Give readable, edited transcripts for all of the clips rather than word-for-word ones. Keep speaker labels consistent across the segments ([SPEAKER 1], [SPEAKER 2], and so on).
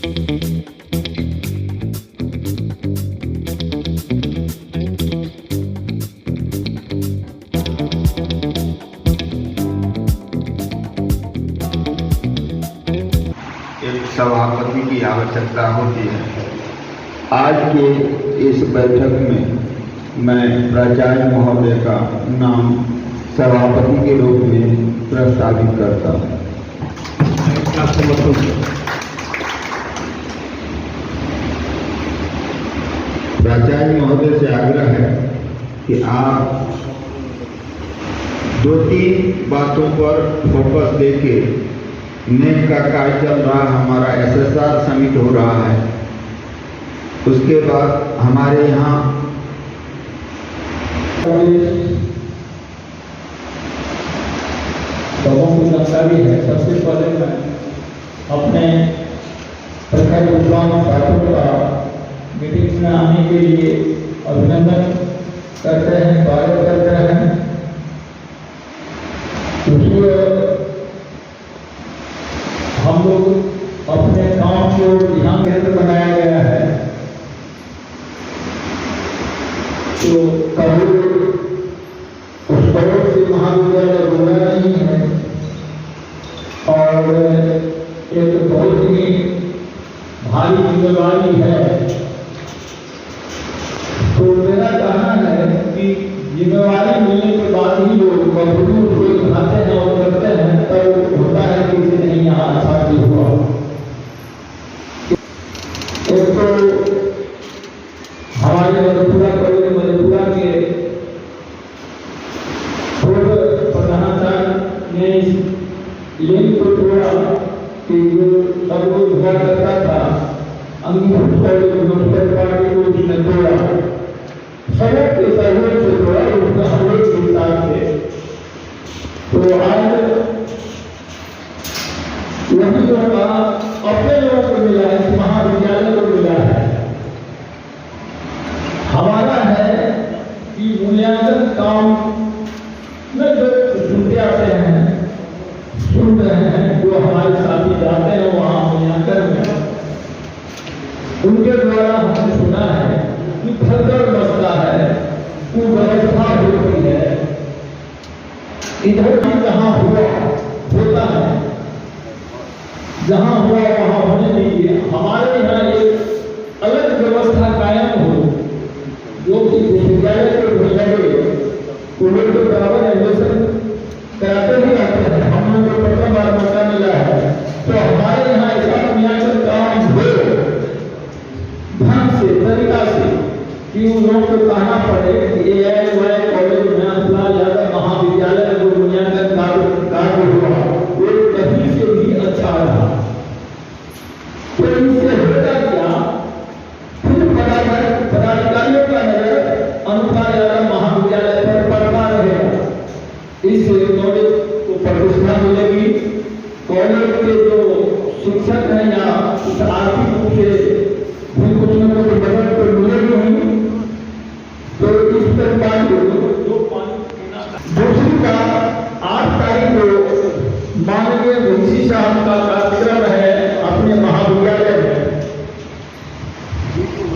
[SPEAKER 1] सभापति की आवश्यकता होती है। आज के इस बैठक में मैं प्राचार्य महोदय का नाम सभापति के रूप में प्रस्तावित करता हूँ। प्राचार्य महोदय से आग्रह है कि आप 2-3 बातों पर फोकस देके नेक का कार्य चल रहा, हमारा SSR समिट हो रहा है, उसके बाद हमारे यहाँ
[SPEAKER 2] लोगों को जानकारी है। सबसे पहले मैं अपने प्रखर विद्वान छात्रों का मीटिंग में आने के लिए अभिनंदन करते हैं, स्वागत करते हैं। हम लोग अपने काम को ध्यान केंद्र बनाया गया है, तो कभी उस तरह से महाविद्यालय होना नहीं है और एक बहुत ही भारी जिम्मेवारी है। तो मेरा कहना है कि जिम्मेवारी मिलने के बाद ही लोग मजबूत हुए उठाते हैं और करते हैं, तब होता है कि इसे नहीं यहाँ अच्छा भी हुआ। एक तो हमारे मधेपुरा कॉलेज मधेपुरा के पूर्व प्रधानाचार्य ने इस लिंक को तोड़ा कि जो सब लोग हुआ करता था अंगीकृत कॉलेज पार्टी को उसने तोड़ा, सबों के सहयोग से तोड़ा, उसका सहयोग के हिसाब से। तो आज यही जो अपने लोगों को मिला है, इस महाविद्यालय को मिला है। हमारा है कि मूल्यांकन काम में जो सुनते आते हैं, सुन रहे हैं, जो हमारे साथी जाते हैं वहाँ मूल्यांकन में, उनके द्वारा हमने सुना है कि फर्दर मसला है, कुव्यवस्था होती है। इधर भी जहाँ हुआ होता है, जहाँ हुआ वहाँ होने दीजिए। हमारे यहाँ एक अलग व्यवस्था कायम हो, जो कि विश्वविद्यालय के लगे उन्हें तो बराबर एडमिशन कराते ही आते हैं। हम लोग को प्रथम बार मौका मिला है, तो हमारे यहाँ ऐसा मूल्यांकन काम हो ढंग से, तरीका से, कि उन लोगों को कहना पड़े कि AIY कॉलेज में अपना ज्यादा महाविद्यालय में जो मूल्यांकन कार्य हुआ वो कहीं से भी अच्छा रहा। तो इससे होगा क्या, खुद पदाधिकारियों का नजर अनुसार ज्यादा महाविद्यालय पर पड़ता रहेगा। इससे कॉलेज को प्रतिष्ठा मिलेगी, कॉलेज के जो शिक्षक हैं या कुछ आर्थिक रूप से भी कुछ न कुछ मदद तो मिलेगी नहीं। तो इस प्रकार दूसरी बात, 8 तारीख को माननीय मुंशी साहब का कार्यक्रम है अपने महाविद्यालय में।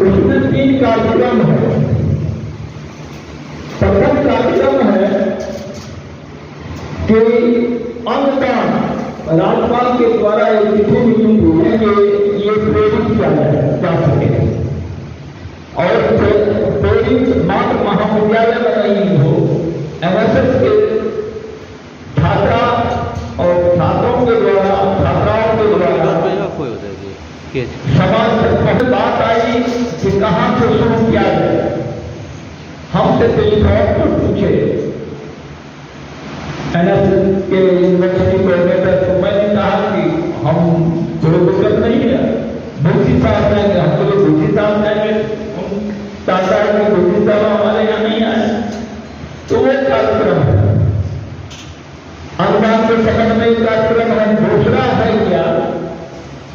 [SPEAKER 2] उसमें 3 कार्यक्रम है। प्रथम कार्यक्रम है कि अंगदान, राज्यपाल के द्वारा एक चिट्ठी मीटिंग हुई है कि ये प्रेरित किया जा सके और प्रेरित मात्र महाविद्यालय में नहीं हो, MSS के छात्रा और छात्रों के द्वारा, छात्राओं के द्वारा समाज से बात आई कि कहाँ से शुरू किया जाए। हमसे टेलीफोन पर पूछे NSS के यूनिवर्सिटी कोऑर्डिनेटर, तो मैंने कहा कि हम कोई दिक्कत नहीं है, मुंशी साहब जाएंगे, हम तो मुंशी साहब जाएंगे, टाटा की मुंशी साहब हमारे यहाँ नहीं आए। तो वो कार्यक्रम है अनुदान के संबंध में कार्यक्रम है। दूसरा है क्या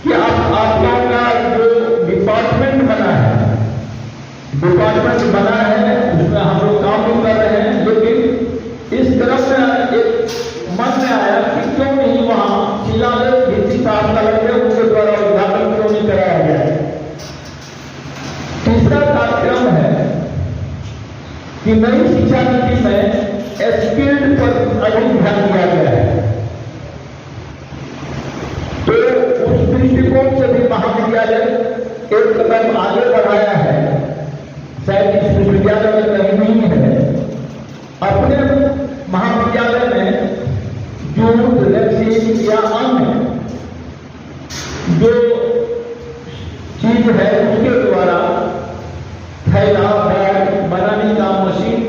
[SPEAKER 2] कि आप लोगों का जो डिपार्टमेंट बना है, उसमें हम लोग काम भी कर रहे हैं, लेकिन इस तरफ में एक मन में आया कि क्यों नहीं वहाँ शिलालेख भित्ति साहब का लगे, उनके द्वारा उद्घाटन क्यों नहीं कराया तीसरा कार्यक्रम है कि नई शिक्षा नीति में स्किल्ड पर अधिक ध्यान दिया गया है। तो उस दृष्टिकोण से भी महाविद्यालय एक कदम आगे बढ़ाया है, शायद इस विश्वविद्यालय में कहीं नहीं है। अपने महाविद्यालय में जूट, वैक्सीन या अन्य जो चीज है उसके द्वारा थैला, बैग बनाने का मशीन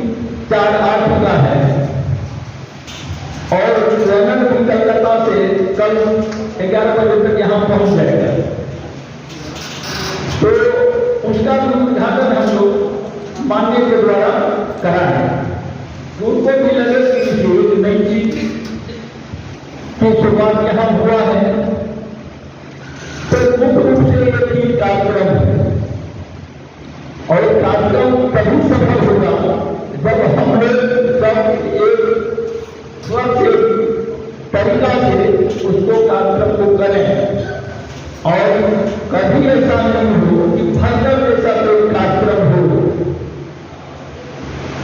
[SPEAKER 2] 4-8 का है और ट्रेनर भी कलकत्ता से कल 11 बजे तक यहाँ पहुंच जाएगा। तो उसका भी उद्घाटन हम लोग माननीय के द्वारा करा है। उनको भी लगे कि एक नई चीज की शुरुआत यहाँ हुआ है। तो मुख्य रूप से ये 3 कार्यक्रम है और कार्यक्रम तभी सफल होगा जब हम लोग सब एक स्वच्छ तरीका से उसको कार्यक्रम को करें और कभी ऐसा नहीं हो कि भयंकर जैसा कोई कार्यक्रम हो।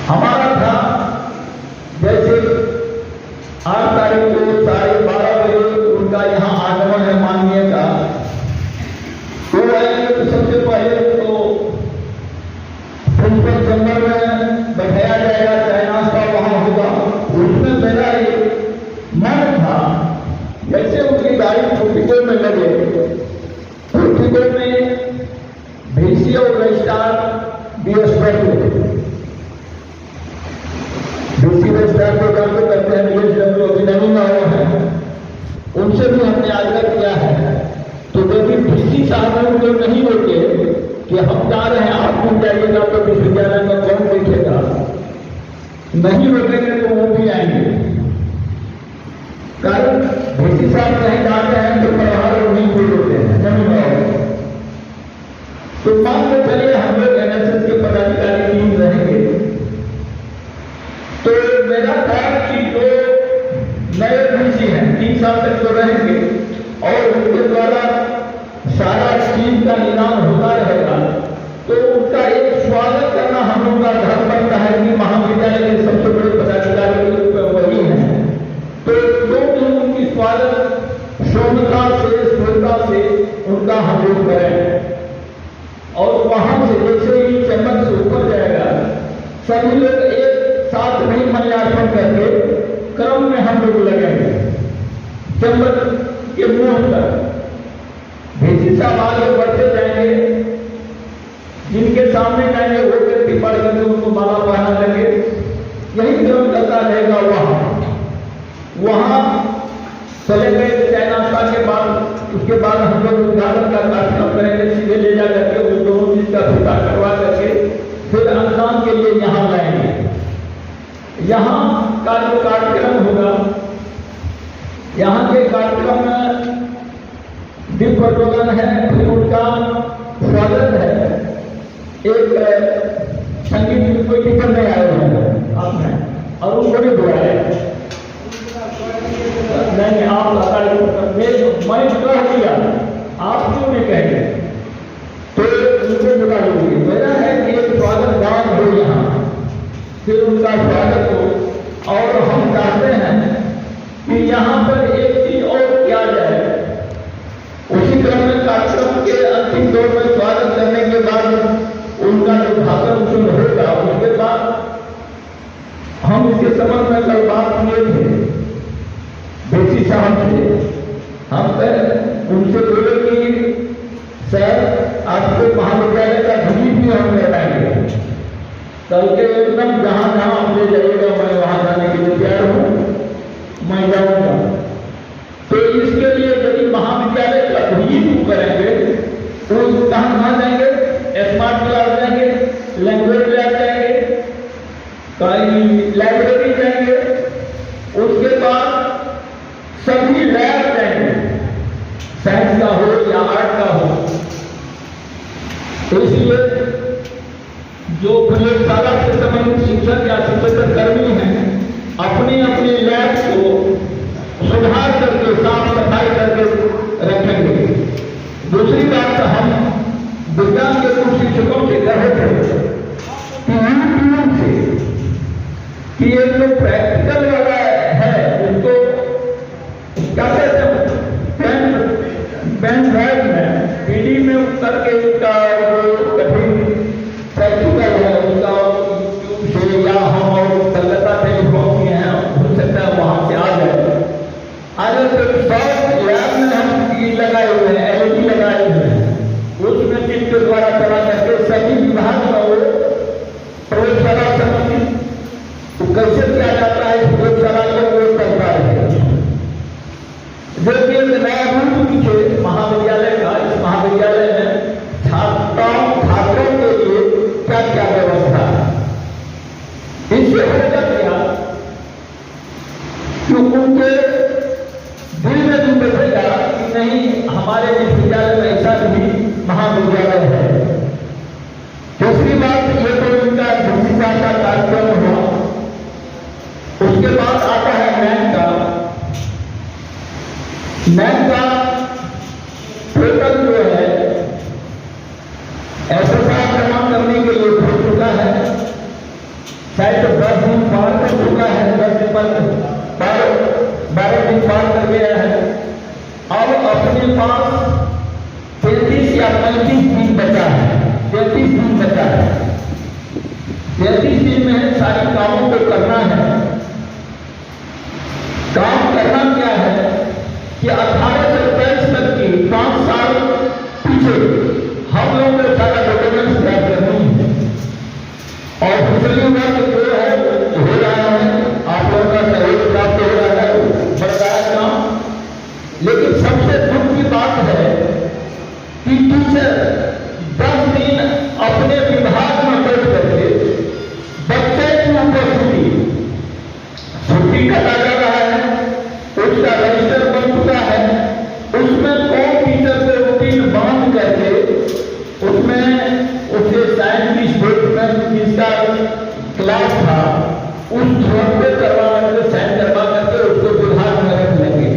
[SPEAKER 2] हमारा था जैसे 8 तारीख को 12:30 बजे उनका यहाँ आगमन है माननीय का। तो आएंगे तो सबसे पहले तो प्रिंसिपल चैम्बर में बैठाया जाएगा, चाय नाश्ता वहां होगा। उसमें मेरा एक मन था जैसे उनकी गाड़ी फुटिकोट में लगे, फुटिकोट में VC और रजिस्ट्रार BSW दूसरी रजिस्ट्रार को काम करते हैं BSW अभिनंदन हुआ है, उनसे भी हमने आग्रह किया है। तो यदि DC साहब उनको नहीं रोके कि हम जा रहे हैं आप भी जाइएगा तो विश्वविद्यालय में कौन देखेगा, नहीं रोकेंगे तो वो भी आएंगे। कारण DC साहब कहीं जाते हैं तो परिवार नहीं कोई होते हैं, नहीं। तो मान के चलिए हम लोग NSS के पदाधिकारी टीम रहेंगे। तो मेरा था कि जो नए DC हैं 3 साल तक तो रहेंगे और उनके द्वारा सारा चीज का निदान होता रहेगा। तो उनका एक स्वागत करना हम लोग का धर्म बनता है कि महाविद्यालय के सबसे बड़े पदाधिकारी के रूप में वही हैं। तो जो भी उनकी स्वागत शोभता से स्फूर्ता से उनका हम लोग करें और वहां से जैसे ही चम्मच से ऊपर जाएगा सभी लोग एक साथ नहीं माल्यार्पण करके क्रम में हम लोग लगेंगे चम्मच के मुंह तक। VC साहब आगे बढ़ते जाएंगे, जिनके सामने जाएंगे वो व्यक्ति बढ़ करके उनको माला पहना लगे। यही क्रम चलता रहेगा। वहां चले गए चाय नाश्ता के बाद, उसके बाद हम लोग उद्घाटन का कार्यक्रम करेंगे, सीधे ले जा करके उस दोनों चीज का फीता करवा करके फिर अनुदान के लिए यहाँ लाएंगे। यहाँ का जो कार्यक्रम होगा, यहाँ के कार्यक्रम में दीप प्रज्वलन है, फिर उनका स्वागत है। एक संगीत कोई टिकट नहीं आए हुए हैं आपने और उनको भी बुलाया नहीं, आप मैं कह दिया, आप क्यों नहीं कहेंगे? तो उनको बुला लीजिए। मेरा है कि एक स्वागत गान हो यहाँ, फिर उनका स्वागत हो। और हम चाहते हैं कि यहाँ पर एक चीज और किया जाए। उसी क्रम में कार्यक्रम के अंतिम दौर में स्वागत करने के बाद उनका जो भाषण होगा, उसके बाद हम इसके संबंध में कल बात किए थे VC साहब से। हम उनसे बोले कि सर आपको महाविद्यालय का धनी भी हम लगाएंगे, कल के एकदम जहां जहां आप ले जाइएगा मैं वहां जाने के लिए तैयार हूं, मैं जाऊंगा। तो इसके लिए यदि महाविद्यालय का धनी करेंगे तो कहां जाएंगे? स्मार्ट क्लास जाएंगे, लैंग्वेज लैब जाएंगे, कहीं लाइब्रेरी जाएंगे, उसके बाद सभी लैब जाएंगे, साइंस का हो या आर्ट का हो। तो इसलिए जो प्रयोगशाला से संबंधित शिक्षक या शिक्षक कर्मी हैं अपनी अपनी लैब को सुधार करके साफ सफाई करके रखेंगे। दूसरी बात हम विज्ञान के कुछ शिक्षकों से कहे शायद 10 दिन पार कर चुका है, 10 दिन पर 12 दिन पार कर गया है। अब अपने पास 33 या 35 दिन बचा है, 33 दिन बचा है। 33 दिन में सारी कामों को करना है। काम करना क्या है कि 18 से 23 तक की 5 साल पीछे हम लोगों को सारा डॉक्यूमेंट्स तैयार करनी है। और दूसरी बात जो है हो रहा है, आप लोगों का सहयोग प्राप्त हो रहा है, बढ़ रहा है काम। लेकिन सबसे दुख की बात है कि टीचर 10 दिन अपने विभाग में बैठ करके बच्चे की उपस्थिति छुट्टी कटा जा रहा है, उसका रजिस्टर बन चुका है, उसमें कौन टीचर से रूटीन बांध करके उसमें उसे साइंस की स्पोर्ट में जिसका क्लास था उस छोड़ पे करवा करके साइन करवा करके उसको विभाग में रख लेंगे।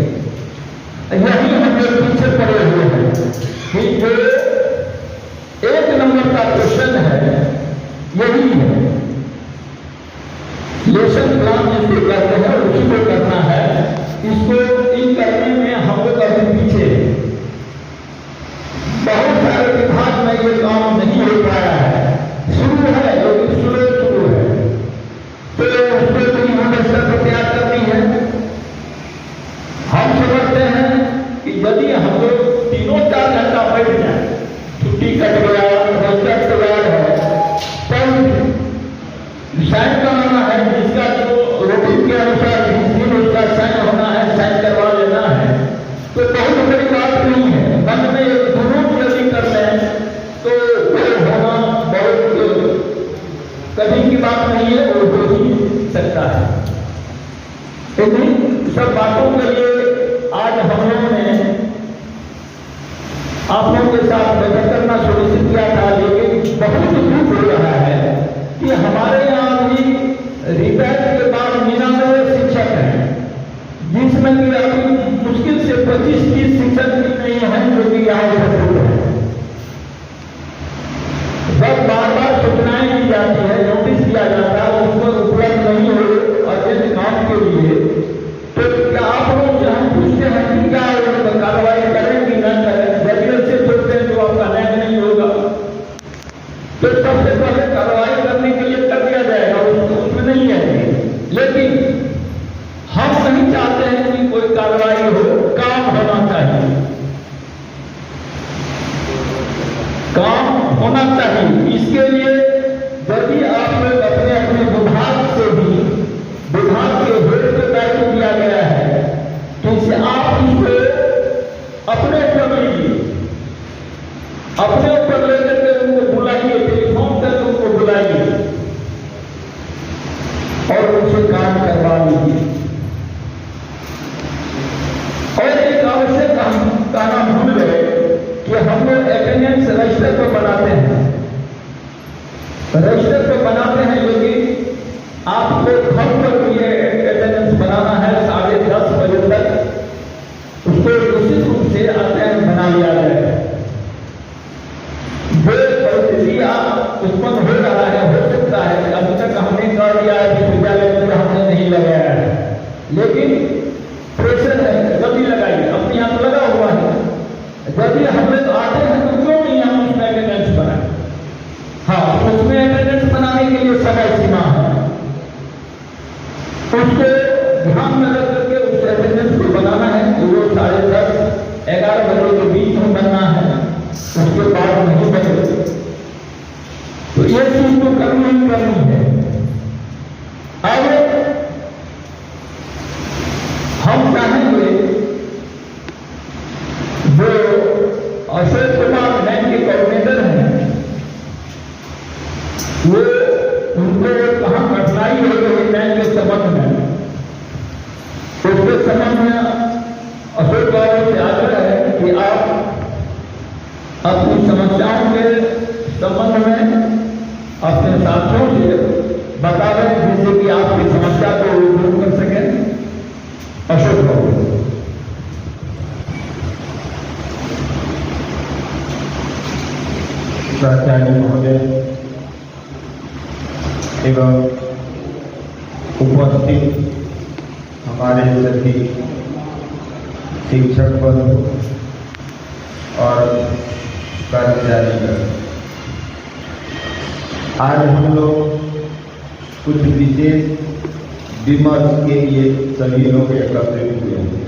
[SPEAKER 2] यही हम लोग पीछे पड़े हुए हैं कि जो 1 नंबर का क्वेश्चन है यही है, लेसन प्लान जिसको कहते हैं उसी को करना है। इसको इन करने में हम लोग अभी पीछे, बहुत सारे विभाग में ये काम नहीं हो पाया है। शुरू है लेकिन शुरू है, तो उसको भी हमें सब तैयार करनी है। हम समझते हैं कि यदि हम लोग 3-4 घंटा बैठ जाए, छुट्टी कट गया, रजिस्टर तैयार है, तब साइन कराना है, जिसका जो रूटीन के अनुसार जिस दिन उसका साइन होना है, साइन करवा लेना है, तो बहुत बड़ी बात नहीं है। मन में एक जुनून यदि कर लें तो वो होना बहुत कभी की बात नहीं है, वो हो ही सकता है। लेकिन सब बातों के लिए आज हम लोगों ने आप लोगों के साथ बैठक करना सुनिश्चित किया था। लेकिन बहुत दुख हो रहा है कि हमारे यहाँ भी रिटायर के बाद 99 शिक्षक हैं, जिसमें कि अभी मुश्किल से 25-30 शिक्षक भी नहीं हैं जो कि यहाँ उपस्थित हैं। जब बार-बार सूचनाएं दी जाती है, नोटिस दिया जाता है, उसको उपलब्ध नहीं हो अर्जेंट काम के लिए, तो क्या आप लोग से हम पूछते हैं कि क्या कार्रवाई करें कि न करें? जल्दी से सोचते हैं तो आपका न्याय नहीं होगा, तो सबसे पहले कार्रवाई करने के लिए कर दिया जाएगा, उसमें नहीं है। लेकिन हम नहीं चाहते हैं कि कोई कार्रवाई हो, काम होना चाहिए, काम होना चाहिए। इसके लिए यदि आप लोग अपने अपने विभाग से भी, विभाग के हेड पे दायित्व दिया गया है, तो इसे आप इसको अपने ऊपर लीजिए, अपने ऊपर लेकर के उनको बुलाइए, टेलीफोन करके उनको बुलाइए और उनसे काम करवा लीजिए। और एक आवश्यक कहना भूल गए कि हम लोग अटेंडेंस रजिस्टर को बनाते हैं, रजिस्टर को बनाते हैं, लेकिन आपको घर पर ये अटेंडेंस बनाना है 10:30 बजे तक। उसको निश्चित रूप से अध्ययन बना लिया जाए। जो परिस्थिति उत्पन्न हो रहा है, हो सकता है अभी तक हमने कर दिया है, विश्वविद्यालय में हमने नहीं लगाया है, लेकिन प्रेशर है, जल्दी लगाइए, अपने यहाँ लगा हुआ है। यदि हम लोग आते हैं तो क्यों नहीं हम उसमें अटेंडेंस बनाए? हाँ, उसमें अटेंडेंस बनाने के लिए समय सीमा है, उसको ध्यान में रख करके उस अटेंडेंस को बनाना है। वो 10:30-11 बजे के बीच में बनना है, उसके बाद नहीं बने। तो ये चीज तो करनी ही करनी है। अब हम चाहेंगे जो अशोक कुमार बैंक के कोऑर्डिनेटर हैं, वो उनको कहाँ कठिनाई हो रही बैंक के संबंध में, उसके संबंध में अशोक बाबू से आग्रह है कि आप अपनी समस्याओं के संबंध में अपने साथियों से बता दें, जिससे कि आपकी समस्या को दूर कर सकें। अशोक बाबू।
[SPEAKER 3] प्राचार्य महोदय एवं
[SPEAKER 1] उपस्थित हमारे सभी शिक्षक बंधु और कर्मचारीगण, आज हम लोग कुछ विशेष विमर्श के लिए सभी लोग एकत्रित हुए हैं।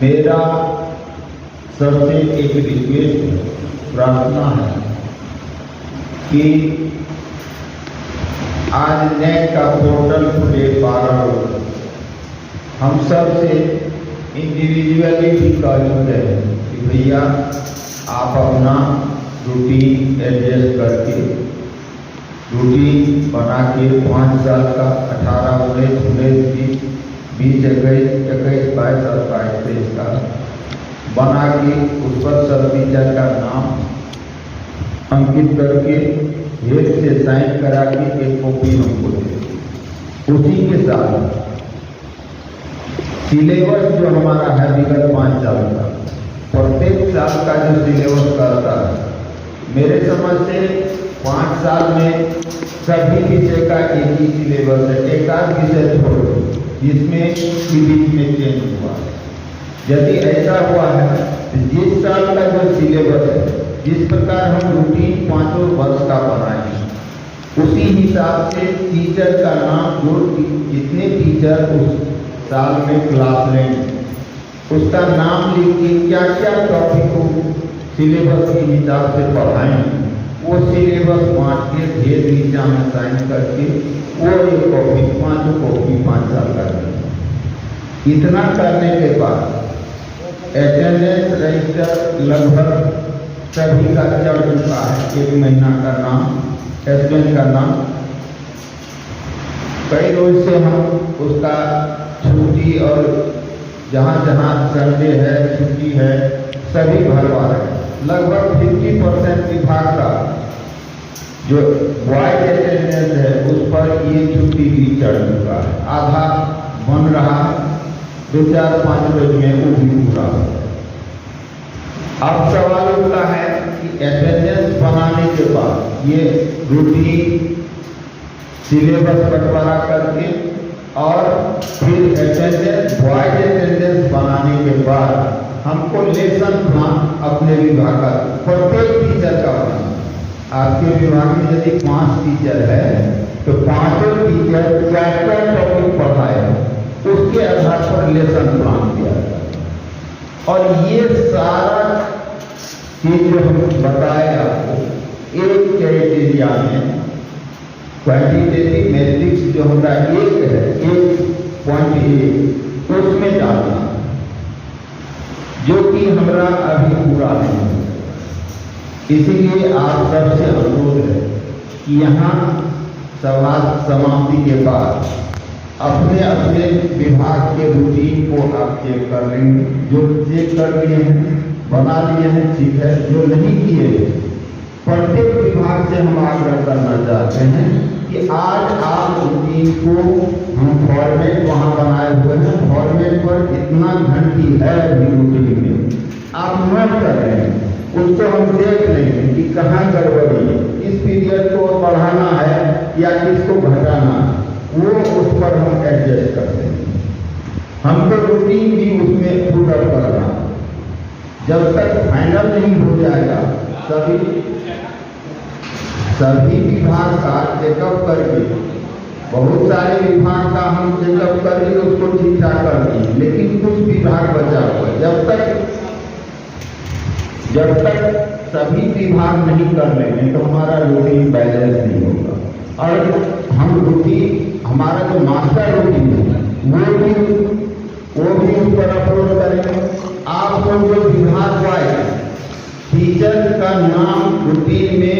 [SPEAKER 1] मेरा सबसे एक रिक्वेस्ट प्रार्थना है कि आज नेट का पोर्टल खुले 12 बजे हम सब से इंडिविजुअली भी कह चुके हैं कि भैया आप अपना रूटीन एडजस्ट करके रूटीन बना के 5 साल का 18, 19, 20, 21, 22 और 23 का बना के उस पर सब टीचर का नाम अंकित करके हेड से साइन करा के एक कॉपी हमको दे। उसी के साथ सिलेबस जो हमारा है विगत 5 साल का, प्रत्येक साल का जो सिलेबस करता है, मेरे समझ से 5 साल में सभी विषय का एक ही सिलेबस है, एक आध विषय छोड़ जिसमें बीच में चेंज हुआ। यदि ऐसा हुआ है तो जिस साल का जो सिलेबस है, जिस प्रकार हम रूटीन 5 वर्ष का बनाएंगे, उसी हिसाब से टीचर का नाम, जो जितने टीचर उस साल में क्लास लेंगे उसका नाम लिख के क्या क्या टॉपिक को सिलेबस के हिसाब से पढ़ाएंगे, वो सिलेबस बांट के ढेर नीचा में साइन करके वो एक कॉपी 5 कॉपी 5 साल का देंगे। इतना करने के बाद अटेंडेंस रजिस्टर लगभग सभी का चढ़ चुका है। 1 महीना का नाम, एस्टूडेंट का नाम, कई रोज से हम उसका छुट्टी और जहाँ जहाँ संडे है, छुट्टी है, सभी भरवा रहे हैं। लगभग 50% विभाग का जो बॉयज अटेंडेंस है उस पर ये छुट्टी भी चढ़ चुका है। आधा बन रहा है, 2-4-5 रोज में वो भी पूरा हो। अब सवाल उठता है कि अटेंडेंस बनाने के बाद ये रूटीन सिलेबस बंटवारा करके और फिर अटेंडेंस, बॉयज अटेंडेंस बनाने के बाद हमको लेसन प्लान अपने विभाग का प्रत्येक टीचर का बनाना। आपके विभाग में यदि 5 टीचर है तो 5 टीचर क्या क्या टॉपिक पढ़ाए उसके आधार पर लेसन प्लान किया जाए। और ये सारा चीज जो हम बताए आपको एक क्राइटेरिया में क्वांटिटेटिव मैट्रिक्स जो हमारा एक है, 1.1 उसमें डालना, जो कि हमारा अभी पूरा नहीं है। इसीलिए आप सबसे अनुरोध है कि यहाँ सभा समाप्ति के बाद अपने अपने विभाग के रूटीन को आप चेक कर लेंगे। जो चेक कर लिए हैं, बना लिए हैं, ठीक है। जो नहीं किए, प्रत्येक विभाग से हम आग्रह करना चाहते हैं कि आज आप रूटीन को, हम फॉर्मेट वहाँ बनाए हुए हैं, फॉर्मेट पर इतना घंटी है रूटीन में, आप नोट कर रहे हैं, उसको हम देख लेंगे कि कहाँ गड़बड़ी है, किस पीरियड को बढ़ाना है या किसको घटाना है, वो उस पर हम एडजस्ट करते हैं। हमको रूटीन भी उसमें पूरा करना। जब तक फाइनल नहीं हो जाएगा, सभी विभाग का चेकअप करके, बहुत सारे विभाग का हम चेकअप करके उसको ठीक ठाक कर दिए, लेकिन कुछ विभाग बचा हुआ है। जब तक सभी विभाग नहीं कर लेंगे तो हमारा रूटीन बैलेंस नहीं होगा। और हम रूटीन, हमारा जो मास्टर रूटीन है वो भी उस पर अपलोड करेंगे। आप लोग जो विभाग वाइज टीचर का नाम रूटीन में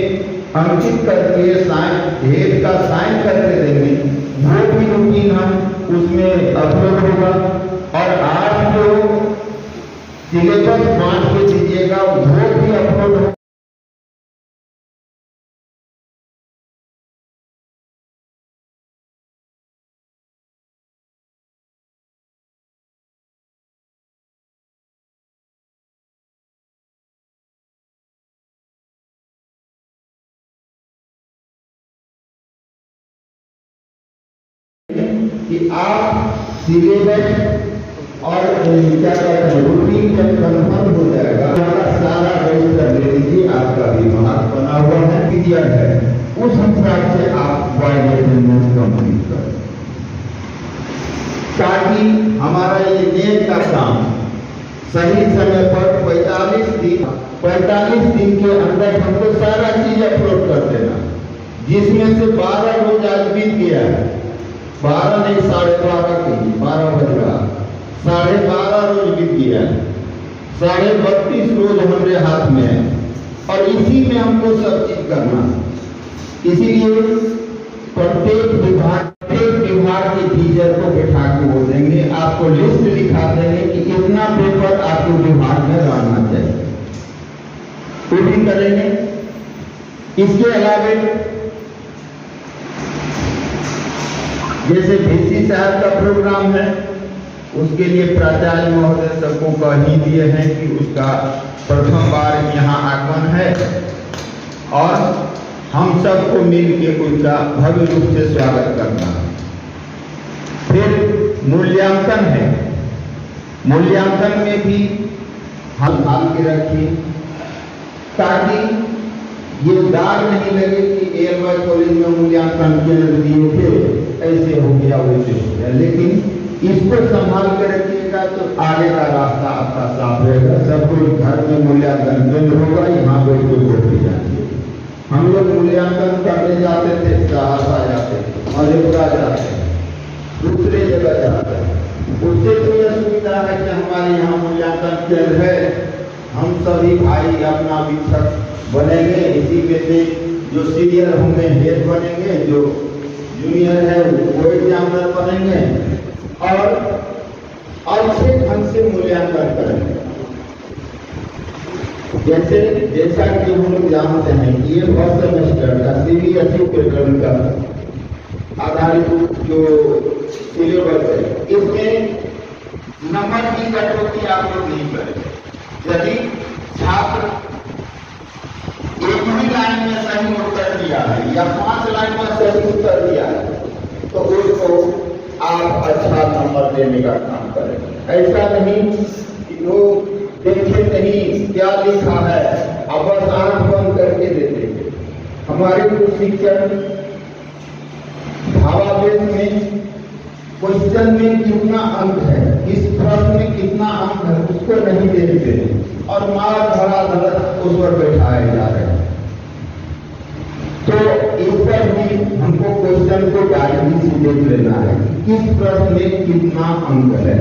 [SPEAKER 1] अंकित करके हेड का साइन करके देंगे, वो भी रूटीन हम उसमें अपलोड होगा। और आप जो सिलेबस बांट के दीजिएगा वो भी अपलोड होगा। कि आप सिलेबस और क्या कहते हैं रूटीन जब कन्फर्म हो जाएगा हमारा सारा रजिस्टर ले लीजिए, आपका विभाग बना हुआ है पीरियड है, उस हिसाब से आप वाइड अटेंडेंस कंप्लीट करें ताकि हमारा ये नेट का काम सही समय पर 45 दिन के अंदर हमको सारा चीज अपलोड कर देना, जिसमें से 12 रोज आज बीत गया है, 12 नहीं 12:30 की 12 बज रहा, 12:30 रोज बीत गया है, 32.5 रोज हमारे हाथ में है और इसी में हमको सब चीज करना। इसीलिए प्रत्येक विभाग के टीचर को बैठा के वो देंगे, आपको लिस्ट लिखा देंगे कि कितना पेपर आपको विभाग में लाना चाहिए, वो भी करेंगे। इसके अलावा जैसे VC साहब का प्रोग्राम है, उसके लिए प्राचार्य महोदय सबको कह ही दिए हैं कि उसका प्रथम बार यहाँ आगमन है और हम सबको मिल के उनका भव्य रूप से स्वागत करना है। फिर मूल्यांकन है, मूल्यांकन में भी हम ध्यान के रखिए ताकि ये दाग नहीं लगे कि ALY कॉलेज में मूल्यांकन केंद्र दिए थे, ऐसे हो गया वैसे हो गया, लेकिन इसको संभाल के रखिएगा तो आगे का रास्ता आपका साफ रहेगा। सब कोई घर में मूल्यांकन केंद्र होगा, यहाँ बैठ के वोट दी जाती है। हम लोग मूल्यांकन करने जाते थे, सहरसा जाते थे, मधेपुरा जाते थे, दूसरे जगह जाते हैं, उससे तो यह सुविधा है कि हमारे यहाँ मूल्यांकन केंद्र है, हम सभी भाई अपना शिक्षक बनेंगे, इसी में से जो सीनियर होंगे हेड बनेंगे, जो जूनियर है वो एग्जामिनर बनेंगे और अच्छे ढंग से मूल्यांकन करेंगे। जैसा कि हम लोग जानते हैं कि ये फर्स्ट सेमेस्टर का CBSE पैटर्न का आधारित जो सिलेबस है, इसमें नंबर की कटौती आप लोग नहीं करेंगे। यदि छात्र एक ही लाइन में सही उत्तर दिया है या 5 लाइन में सही उत्तर दिया है तो उसको आप अच्छा नंबर देने का काम करें। ऐसा नहीं कि वो देखे नहीं क्या लिखा है अब बस आंख बंद करके दे देंगे। हमारे कुछ शिक्षक भावावेश में क्वेश्चन में कितना अंक है, इस प्रश्न में कितना अंक है उसको नहीं देखते और मार धरा धरत उस पर बैठाए जा रहे हैं। तो इस पर भी हमको क्वेश्चन को बारीकी से देख लेना है कि किस प्रश्न में कितना अंक है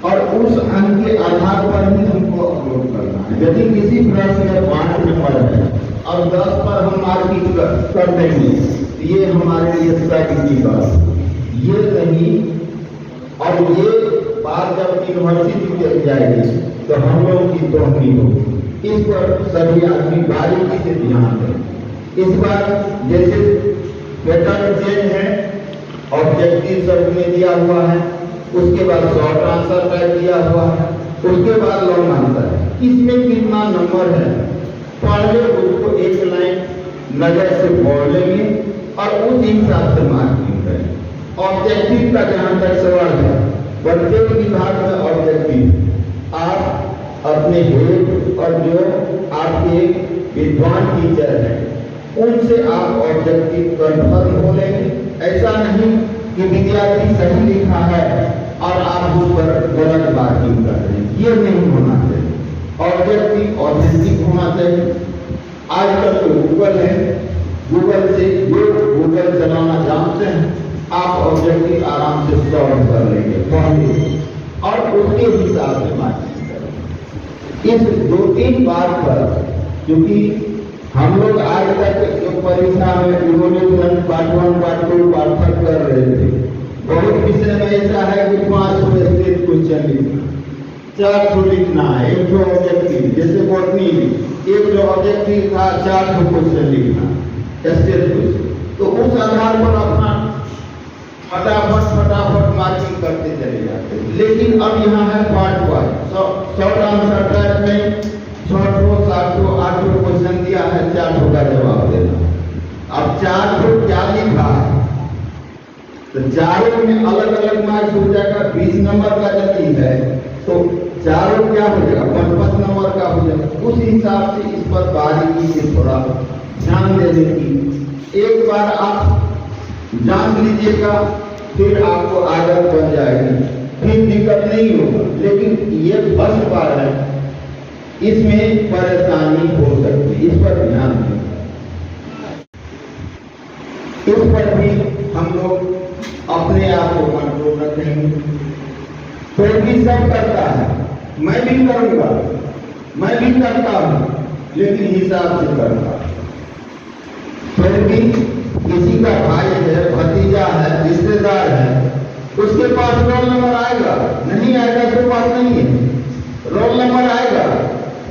[SPEAKER 1] और उस अंक के आधार पर ही हमको अपलोड करना है। यदि किसी प्रश्न में 5 नंबर है और 10 पर हम मार्किंग कर देंगे तो ये हमारे लिए तर्क की बात ये नहीं, और ये बात जब यूनिवर्सिटी चल जाएगी तो हम लोगों की तोहनी होगी। इस पर सभी आदमी बारीकी से ध्यान दें। इस बार जैसे पैटर्न चेंज है, ऑब्जेक्टिव सब में दिया हुआ है, उसके बाद शॉर्ट आंसर टाइप दिया हुआ है, उसके बाद लॉन्ग आंसर है। इसमें कितना नंबर है पहले उसको एक लाइन नजर से पढ़ लेंगे और उस हिसाब से मार्किंग करें। ऑब्जेक्टिव का जहां तक सवाल है, प्रत्येक विभाग में ऑब्जेक्टिव आप अपने हेड और जो आपके विद्वान टीचर हैं उनसे आप ऑब्जेक्टिव कंफर्म हो लेंगे। ऐसा नहीं कि विद्यार्थी सही लिखा है और आप उस पर गलत मार्किंग कर रहे हैं, ये नहीं होना चाहिए। ऑब्जेक्टिव ऑथेंटिक होना चाहिए। आजकल तो गूगल है, गूगल से जो गूगल चलाना जानते हैं आप ऑब्जेक्टिव आराम से सॉल्व कर लेंगे पहले और उसके हिसाब से मार्किंग करेंगे। इस 2-3 बात पर क्योंकि हम लोग आज तक जो परीक्षा में इवोल्यूशन पार्ट 1 पार्ट 2 पार्ट 3 कर रहे थे, बहुत विषय में ऐसा है कि 5 स्टेट क्वेश्चन लिखना, 4 लिखना है, एक जो ऑब्जेक्टिव जैसे बॉटनी एक जो ऑब्जेक्टिव था 4 क्वेश्चन लिखना स्टेट क्वेश्चन, तो उस आधार पर अपना फटाफट मार्किंग करते चले जाते। लेकिन अब यहाँ है पार्ट 1 शॉर्ट आंसर टाइप में 6 7 8 क्वेश्चन दिया है, 4 का जवाब देना। अब 4 क्या लिखा है तो चारों में अलग अलग मार्क्स हो जाएगा। 20 नंबर का यदि है तो चारों क्या हो जाएगा, 55 नंबर का हो जाएगा। उस हिसाब से इस पर बारीकी से थोड़ा ध्यान देने की, एक बार आप जान लीजिएगा फिर आपको आदत बन जाएगी, फिर दिक्कत नहीं होगा। लेकिन ये फर्स्ट बार है, इसमें परेशानी हो सकती है, इस पर ध्यान दें। इस पर भी हम लोग अपने आप को कंट्रोल रखेंगे। कोई भी सब करता है, मैं भी करूंगा, मैं भी करता हूं, लेकिन हिसाब से करता हूं। फिर भी किसी का भाई है, भतीजा है, रिश्तेदार है, उसके पास रोल नंबर आएगा, नहीं आएगा तो बात नहीं है, रोल नंबर आएगा,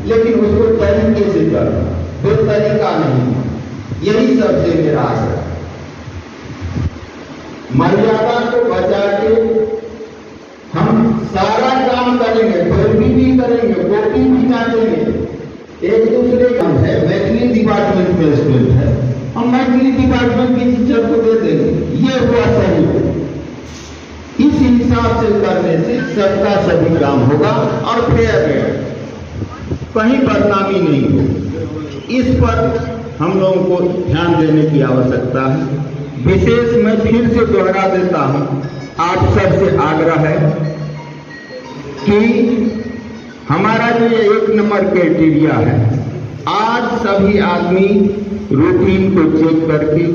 [SPEAKER 1] लेकिन उसको तरीके से करना, कोई तरीका नहीं। यही सबसे मेरा आग्रह। मर्यादा को बचा के हम सारा काम करेंगे, फिल्मी भी करेंगे, कॉपी भी काटेंगे। एक दूसरे का है, मैथिली डिपार्टमेंट में स्टूडेंट है, हम मैथिली डिपार्टमेंट के टीचर को दे देंगे, ये हुआ सही है। इस हिसाब से करने से सबका सभी काम होगा और फेयर है, कहीं बदनामी नहीं होगी। इस पर हम लोगों को ध्यान देने की आवश्यकता है। विशेष मैं फिर से दोहरा देता हूं, आप सबसे आग्रह है कि हमारा जो ये 1 नंबर क्राइटेरिया है, आज सभी आदमी रूटीन को चेक करके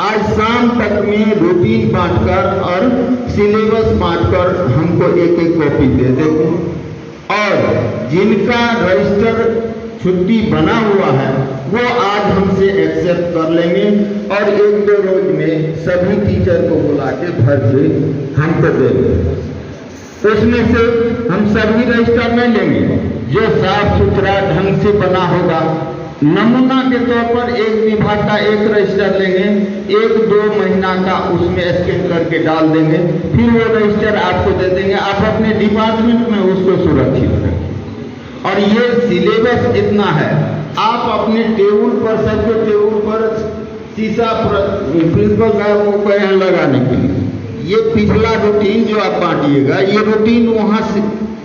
[SPEAKER 1] आज शाम तक में रूटीन बांटकर और सिलेबस बांटकर हमको एक कॉपी दे देंगे। और जिनका रजिस्टर छुट्टी बना हुआ है वो आज हमसे एक्सेप्ट कर लेंगे और 1-2 रोज में सभी टीचर को बुला के भर के हमको दे देंगे। उसमें से हम सभी रजिस्टर नहीं लेंगे, जो साफ सुथरा ढंग से बना होगा। नमूना के तौर पर एक विभाग का एक रजिस्टर लेंगे, 1-2 महीना का उसमें स्कैन करके डाल देंगे, फिर वो रजिस्टर आपको दे देंगे। आप अपने डिपार्टमेंट में उसको सुरक्षित रखें। और ये सिलेबस इतना है, आप अपने टेबल पर, सबके टेबल पर शीशा प्रिंसिपल साहब को कहें लगाने के लिए, ये पिछला रूटीन जो आप बांटिएगा, ये रूटीन वहाँ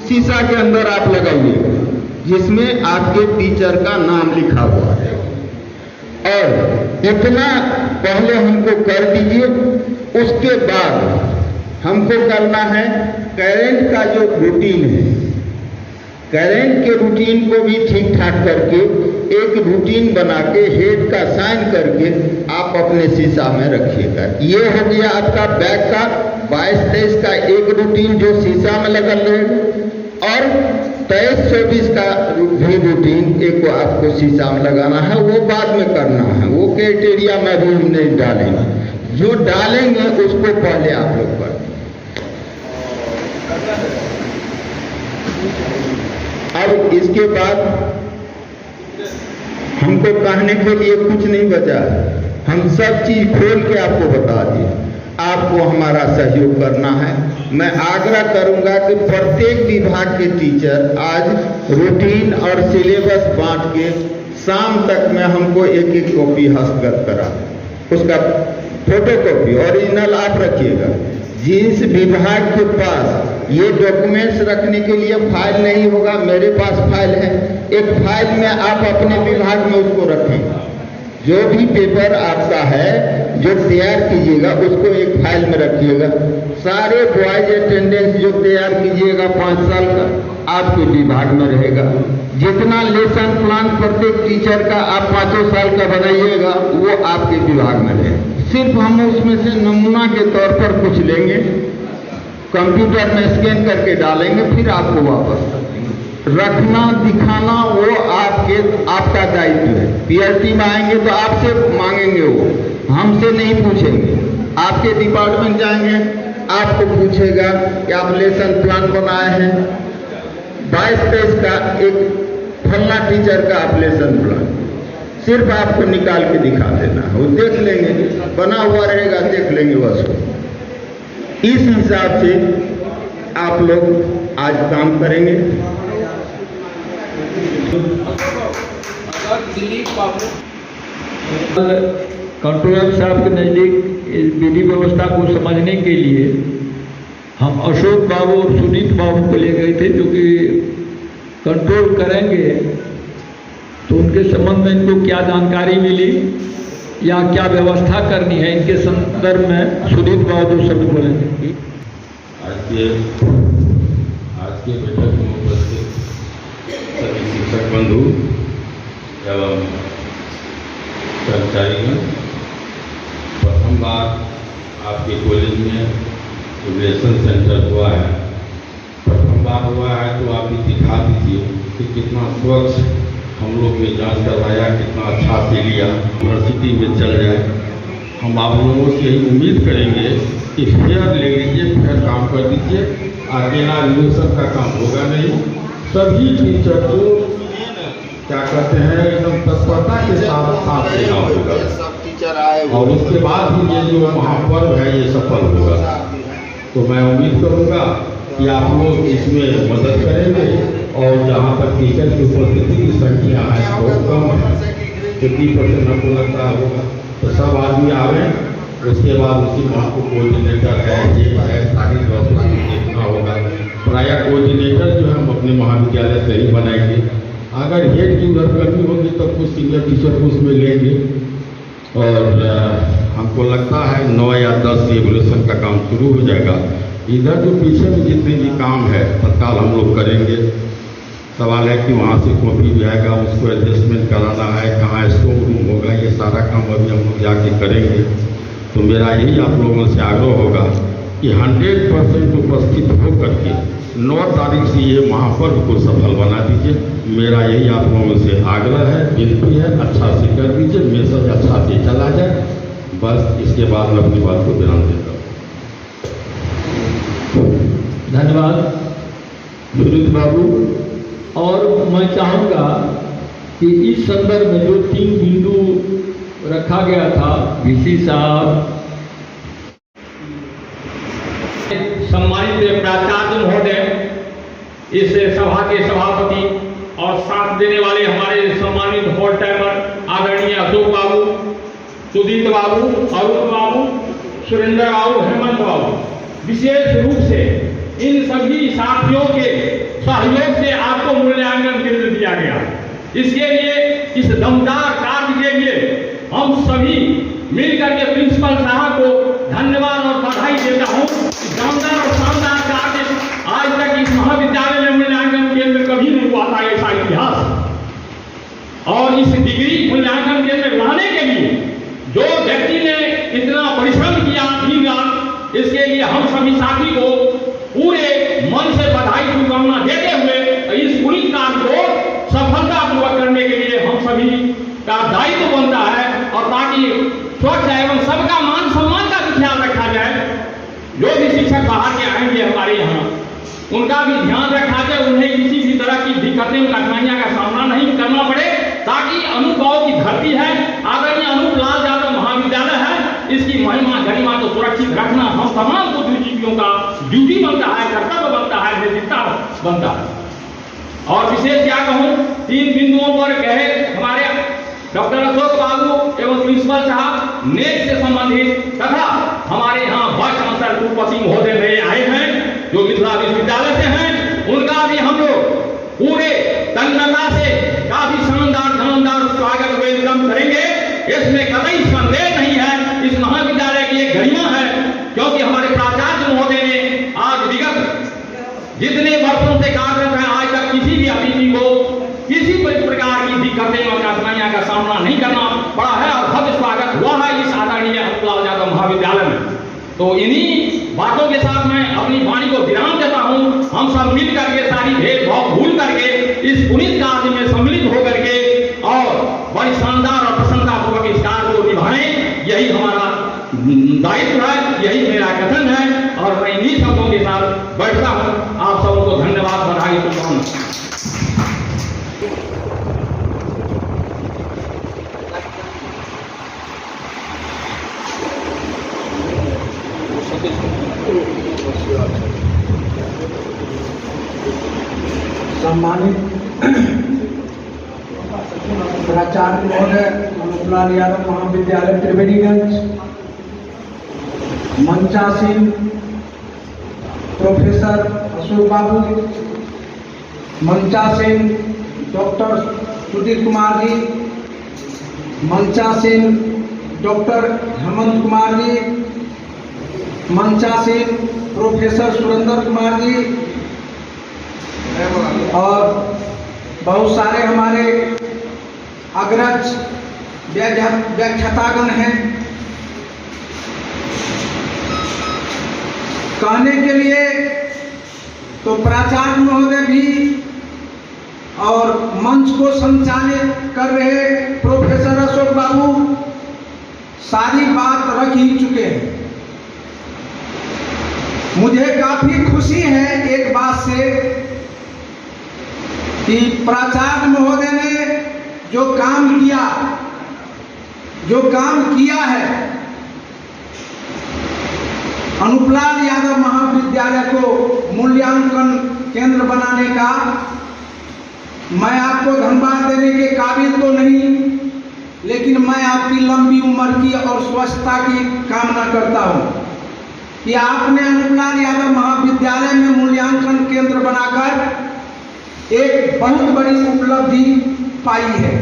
[SPEAKER 1] शीशा के अंदर आप लगाइएगा, जिसमें आपके टीचर का नाम लिखा हुआ है। और इतना पहले हमको कर दीजिए, उसके बाद हमको करना है करेंट का जो रूटीन है, करेंट के रूटीन को भी ठीक ठाक करके एक रूटीन बना के हेड का साइन करके आप अपने शीशा में रखिएगा। ये हो गया आपका बैग का 22-23 का एक रूटीन जो शीशा में लगा रहेगा, और 23-24 का भी रूटीन एक आपको शीशा में लगाना है। वो बाद में करना है, वो क्राइटेरिया में भी हम नहीं डालेंगे, जो डालेंगे उसको पहले आप लोग कर। अब इसके बाद हमको कहने के लिए कुछ नहीं बचा, हम सब चीज खोल के आपको बता दिए। आपको हमारा सहयोग करना है। मैं आग्रह करूंगा कि प्रत्येक विभाग के टीचर आज रूटीन और सिलेबस बांट के शाम तक में हमको एक कॉपी हस्तगत करा, उसका फोटोकॉपी ओरिजिनल आप रखिएगा। जिस विभाग के पास ये डॉक्यूमेंट्स रखने के लिए फाइल नहीं होगा, मेरे पास फाइल है, एक फाइल में आप अपने विभाग में उसको रखें। जो भी पेपर आपका है जो तैयार कीजिएगा उसको एक फाइल में रखिएगा। सारे बॉयज अटेंडेंस जो तैयार कीजिएगा 5 साल का आपके विभाग में रहेगा। जितना लेसन प्लान प्रत्येक टीचर का आप 5 साल का बनाइएगा वो आपके विभाग में रहेगा। सिर्फ हम उसमें से नमूना के तौर पर कुछ लेंगे, कंप्यूटर में स्कैन करके डालेंगे, फिर आपको वापस रखना दिखाना वो आपका दायित्व है। पीआरटी में आएंगे तो आपसे मांगेंगे, वो हमसे नहीं पूछेंगे। आपके डिपार्टमेंट जाएंगे आपको पूछेगा कि आप लेसन प्लान बनाए हैं 22-23 का, एक फलना टीचर का आप लेसन प्लान, सिर्फ आपको निकाल के दिखा देना है, वो देख लेंगे, बना हुआ रहेगा, देख लेंगे बस। इस हिसाब से आप लोग आज काम करेंगे।
[SPEAKER 2] कंट्रोलर साहब के नज़दीक इस विधि व्यवस्था को समझने के लिए हम अशोक बाबू और सुनीत बाबू को ले गए थे, जो कि कंट्रोल करेंगे। तो उनके संबंध में इनको क्या जानकारी मिली या क्या व्यवस्था करनी है, इनके संदर्भ में सुनीत बाबू जो शब्द बोलेंगे।
[SPEAKER 3] आज के बैठक में उपस्थित सभी शिक्षक बंधु एवं कर्मचारीगण, प्रथम बार आपके कॉलेज में इवैल्यूएशन सेंटर हुआ है। प्रथम बार हुआ है तो आप भी दिखा दीजिए कि कितना स्वच्छ हम लोग ने जांच करवाया, कितना अच्छा से लिया, यूनिवर्सिटी में चल जाए। हम आप लोगों से यही उम्मीद करेंगे कि फेयर ले लीजिए, फेयर काम कर दीजिए। अकेला रिजर्वेशन का काम होगा नहीं, सभी टीचर को क्या कहते हैं एकदम तत्परता के साथ देना होगा, और उसके बाद ही ये जो महापर्व है ये सफल होगा। तो मैं उम्मीद करूँगा कि आप लोग इसमें मदद करेंगे, और जहाँ तक टीचर की उपस्थिति की संख्या है बहुत कम है, 50% हमको लगता होगा, तो सब आदमी आवे। उसके बाद उसी में आपको कोऑर्डिनेटर है, ये है, सारी व्यवस्था देखना होगा। प्रायः कोऑर्डिनेटर जो है हम अपने महाविद्यालय से ही बनाएंगे। अगर हेड की उधर कमी होगी तो कुछ सीनियर टीचर को उसमें लेंगे, और हमको लगता है 9 या 10 से इवैल्यूएशन का काम शुरू हो जाएगा। इधर जो पीछे में जितने भी काम है तत्काल हम लोग करेंगे। सवाल है कि वहाँ से कॉपी भी आएगा, उसको एडजस्टमेंट कराना है, कहाँ स्टोर रूम होगा, ये सारा काम अभी हम लोग जाके करेंगे। तो मेरा यही आप लोगों से आग्रह होगा कि 100% उपस्थित होकर के 9 तारीख से ये महापर्व को सफल बना दीजिए। मेरा यही आप लोगों से आग्रह है, विनती है, अच्छा से कर दीजिए, मैसेज अच्छा से चला जाए। बस इसके बाद मैं अपनी बात को विराम देता हूँ।
[SPEAKER 2] धन्यवाद सुनीत बाबू। और मैं चाहूँगा कि इस संदर्भ में जो 3 बिंदु रखा गया था, वीसी साहब, सम्मानित प्राचार्य महोदय, इस सभा के सभापति और साथ देने वाले हमारे सम्मानित हॉल टाइमर आदरणीय अशोक बाबू, सुदीप बाबू, अरुण बाबू, सुरेंद्र बाबू, हेमंत बाबू, विशेष रूप से इन सभी साथियों के सहयोग से आपको मूल्यांकन केंद्र दिया गया। इसके लिए, इस दमदार कार्य के लिए हम सभी मिलकर के प्रिंसिपल साहब को धन्यवाद और बधाई देता हूँ। दमदार और शानदार कार्य आज तक इस महाविद्यालय में मूल्यांकन केंद्र कभी नहीं हुआ था, ऐसा इतिहास। और इस डिग्री मूल्यांकन केंद्र लाने के लिए जो व्यक्ति ने इतना परिश्रम किया दिन रात, इसके लिए हम सभी साथी को पूरे मन से बधाई शुभकामना देते हुए इस पूरी कार्य को सफलतापूर्वक करने के लिए हम सभी का दायित्व बनता है, और ताकि स्वच्छ एवं सबका मान सम्मान का भी ख्याल रखा जाए। जो भी शिक्षक बाहर के आएंगे हमारे यहाँ, उनका भी ध्यान रखा जाए, उन्हें किसी भी तरह की दिक्कतें, कठिनाइयां का सामना नहीं करना पड़े, ताकि अनुभव की धरती है, आदरणीय अनूप लाल यादव महाविद्यालय है, इसकी महिमा गरिमा को सुरक्षित रखना हम तमाम बुद्धिजीवियों का ड्यूटी बनता है, कर्तव्य बनता है, नैतिकता बनता है। और विशेष क्या कहूँ, 3 बिंदुओं पर कहे हमारे डॉक्टर अशोक बाबू एवं प्रिंसिपल साहब नेट से संबंधित तथा हमारे यहाँ वाइस चांसलर कुलपति महोदय मेरे आए हैं जो मिथिला विश्वविद्यालय से हैं, उनका भी हम लोग पूरे तन्मयता से काफी शानदार स्वागत वेलकम करेंगे। इसमें कतई संदेह नहीं है, इस महाविद्यालय की एक गरिमा है, क्योंकि हमारे प्राचार्य महोदय ने आज विगत जितने वर्षों से कार्यरत है, आज तक किसी भी अतिथि को किसी प्रकार की दिक्कतें और कठिनाइयां का सामना नहीं करना पड़ा है, और भव्य स्वागत हुआ है इस आदरणीय अनूप लाल यादव महाविद्यालय में। तो इन्हीं बातों के साथ मैं अपनी वाणी को विराम देता हूँ। हम सब मिल करके सारी भेदभाव भूल करके इस पुनीत कार्य में सम्मिलित होकर के और बड़ी शानदार और प्रसन्नतापूर्वक इस कार्य को निभाएं, यही हमारा दायित्व है, यही मेरा कथन है, और मैं इन्हीं शब्दों के साथ बैठता हूँ। आप सबको धन्यवाद, बधाई, शुभकामनाएं।
[SPEAKER 4] सम्मानित प्राचार्य महोदय अनुपलाल यादव महाविद्यालय त्रिवेणीगंज, मंचासीन प्रोफेसर अशोक बाबू, मंचासीन doctor Sudhir Kumar ji, मंचासीन doctor Hemant Kumar ji, मंचासीन professor Surendra Kumar ji और बहुत सारे हमारे अग्रज व्याख्यातागण हैं। कहने के लिए तो प्राचार्य महोदय भी और मंच को संचालित कर रहे प्रोफेसर अशोक बाबू सारी बात रख ही चुके हैं। मुझे काफी खुशी है एक बात से कि प्राचार्य महोदय ने जो काम किया है अनुपलाल यादव महाविद्यालय को मूल्यांकन केंद्र बनाने का, मैं आपको धन्यवाद देने के काबिल तो नहीं, लेकिन मैं आपकी लंबी उम्र की और स्वस्थता की कामना करता हूं कि आपने अनुपलाल यादव महाविद्यालय में मूल्यांकन केंद्र बनाकर एक बहुत बड़ी उपलब्धि पाई है।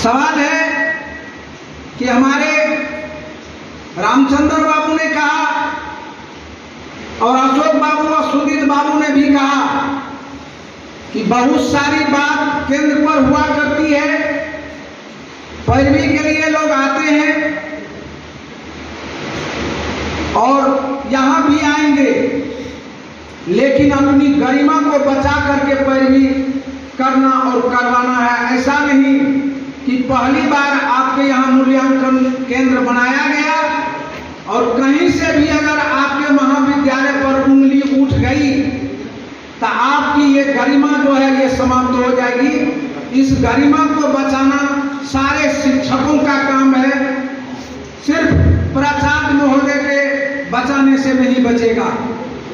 [SPEAKER 4] सवाल है कि हमारे रामचंद्र बाबू ने कहा और अशोक बाबू और सुधीर बाबू ने भी कहा कि बहुत सारी बात केंद्र पर हुआ करती है, पैरवी के लिए लोग आते हैं और यहां भी आएंगे, लेकिन अपनी गरिमा को बचा करके पैरवी करना और करवाना है। ऐसा नहीं कि पहली बार आपके यहाँ मूल्यांकन केंद्र बनाया गया और कहीं से भी अगर आपके महाविद्यालय पर उंगली उठ गई तो आपकी ये गरिमा जो है ये समाप्त हो जाएगी। इस गरिमा को बचाना सारे शिक्षकों का काम है, सिर्फ प्राचार्य महोदय के बचाने से नहीं बचेगा।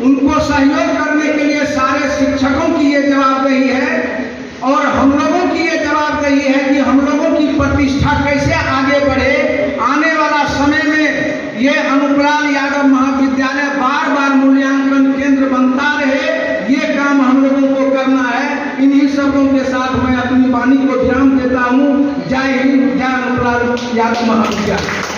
[SPEAKER 4] उनको सहयोग करने के लिए सारे शिक्षकों की ये जवाबदेही है और हम लोगों की ये जवाबदेही है कि हम लोगों की प्रतिष्ठा कैसे आगे बढ़े। आने वाला समय में ये अनुपलाल यादव महाविद्यालय बार बार मूल्यांकन केंद्र बनता रहे, ये काम हम लोगों को करना है। इन्हीं शब्दों के साथ मैं अपनी वाणी को विराम देता हूँ। जय हिंद, जय अनुपलाल यादव महाविद्यालय।